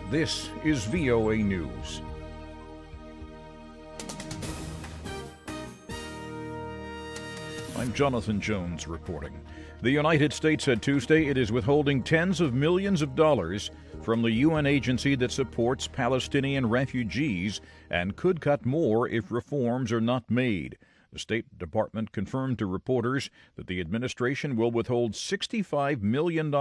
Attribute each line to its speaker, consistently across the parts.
Speaker 1: This is VOA News. I'm Jonathan Jones reporting. The United States said Tuesday it is withholding tens of millions of dollars from the UN agency that supports Palestinian refugees and could cut more if reforms are not made. The State Department confirmed to reporters that the administration will withhold $65 million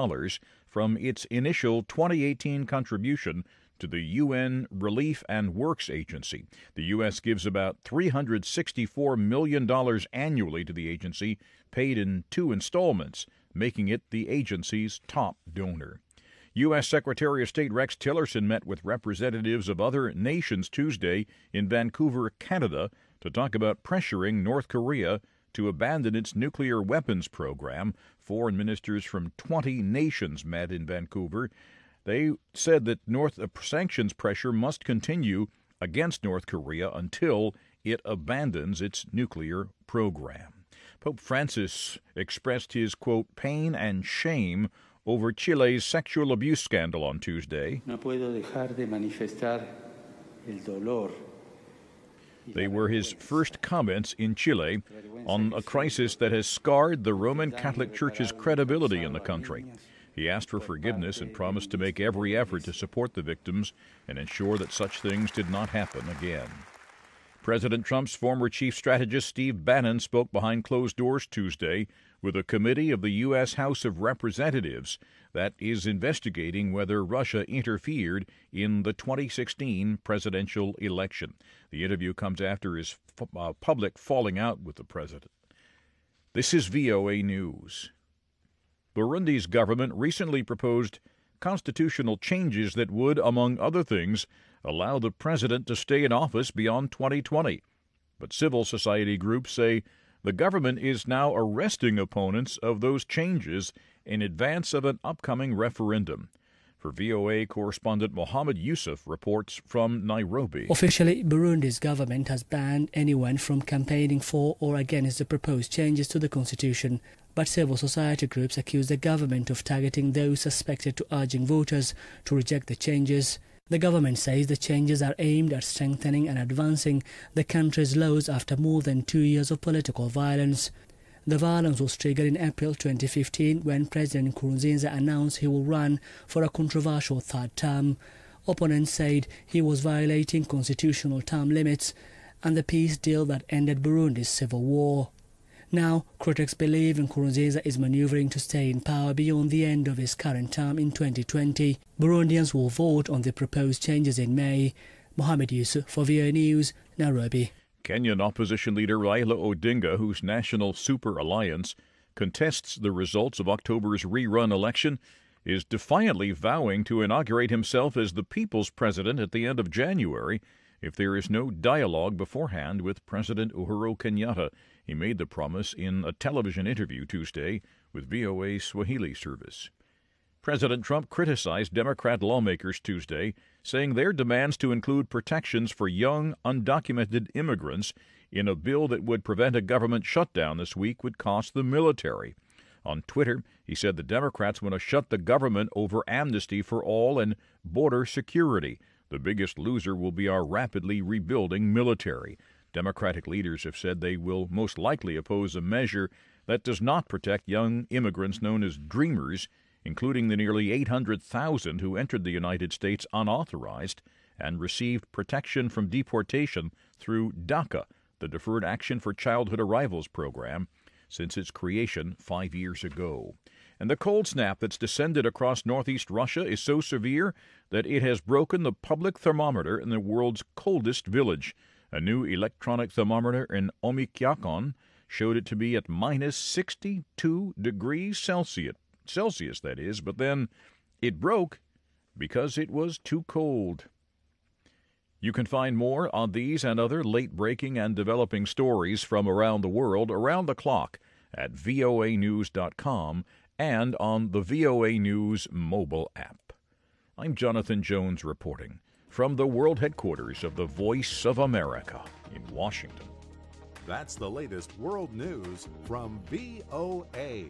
Speaker 1: from its initial 2018 contribution to the UN Relief and Works Agency. The U.S. gives about $364 million annually to the agency, paid in 2 installments, making it the agency's top donor. U.S. Secretary of State Rex Tillerson met with representatives of other nations Tuesday in Vancouver, Canada, to talk about pressuring North Korea to abandon its nuclear weapons program. Foreign ministers from 20 nations met in Vancouver. They said that sanctions pressure must continue against North Korea until it abandons its nuclear program. Pope Francis expressed his, quote, pain and shame over Chile's sexual abuse scandal on Tuesday.
Speaker 2: No puedo dejar de manifestar el dolor.
Speaker 1: They were his first comments in Chile on a crisis that has scarred the Roman Catholic Church's credibility in the country. He asked for forgiveness and promised to make every effort to support the victims and ensure that such things did not happen again. President Trump's former chief strategist Steve Bannon spoke behind closed doors Tuesday with a committee of the U.S. House of Representatives that is investigating whether Russia interfered in the 2016 presidential election. The interview comes after his public falling out with the president. This is VOA News. Burundi's government recently proposed constitutional changes that would, among other things, allow the president to stay in office beyond 2020. But civil society groups say the government is now arresting opponents of those changes in advance of an upcoming referendum. For VOA correspondent Mohammed Yusuf reports from Nairobi.
Speaker 3: Officially, Burundi's government has banned anyone from campaigning for or against the proposed changes to the constitution. But civil society groups accuse the government of targeting those suspected to urging voters to reject the changes. The government says the changes are aimed at strengthening and advancing the country's laws after more than 2 years of political violence. The violence was triggered in April 2015 when President Nkurunziza announced he will run for a controversial third term. Opponents said he was violating constitutional term limits and the peace deal that ended Burundi's civil war. Now, critics believe Nkurunziza is maneuvering to stay in power beyond the end of his current term in 2020. Burundians will vote on the proposed changes in May. Mohammed Yusuf for VOA News, Nairobi.
Speaker 1: Kenyan opposition leader Raila Odinga, whose National Super Alliance contests the results of October's rerun election, is defiantly vowing to inaugurate himself as the people's president at the end of January if there is no dialogue beforehand with President Uhuru Kenyatta. He made the promise in a television interview Tuesday with VOA's Swahili service. President Trump criticized Democrat lawmakers Tuesday, saying their demands to include protections for young, undocumented immigrants in a bill that would prevent a government shutdown this week would cost the military. On Twitter, he said the Democrats want to shut the government over amnesty for all and border security. The biggest loser will be our rapidly rebuilding military. Democratic leaders have said they will most likely oppose a measure that does not protect young immigrants known as dreamers, including the nearly 800,000 who entered the United States unauthorized and received protection from deportation through DACA, the Deferred Action for Childhood Arrivals program, since its creation 5 years ago. And the cold snap that's descended across northeast Russia is so severe that it has broken the public thermometer in the world's coldest village. A new electronic thermometer in Oymyakon showed it to be at minus 62 degrees Celsius, that is, but then it broke because it was too cold. You can find more on these and other late-breaking and developing stories from around the world around the clock at voanews.com and on the VOA News mobile app. I'm Jonathan Jones reporting from the world headquarters of the Voice of America in Washington.
Speaker 4: That's the latest world news from VOA.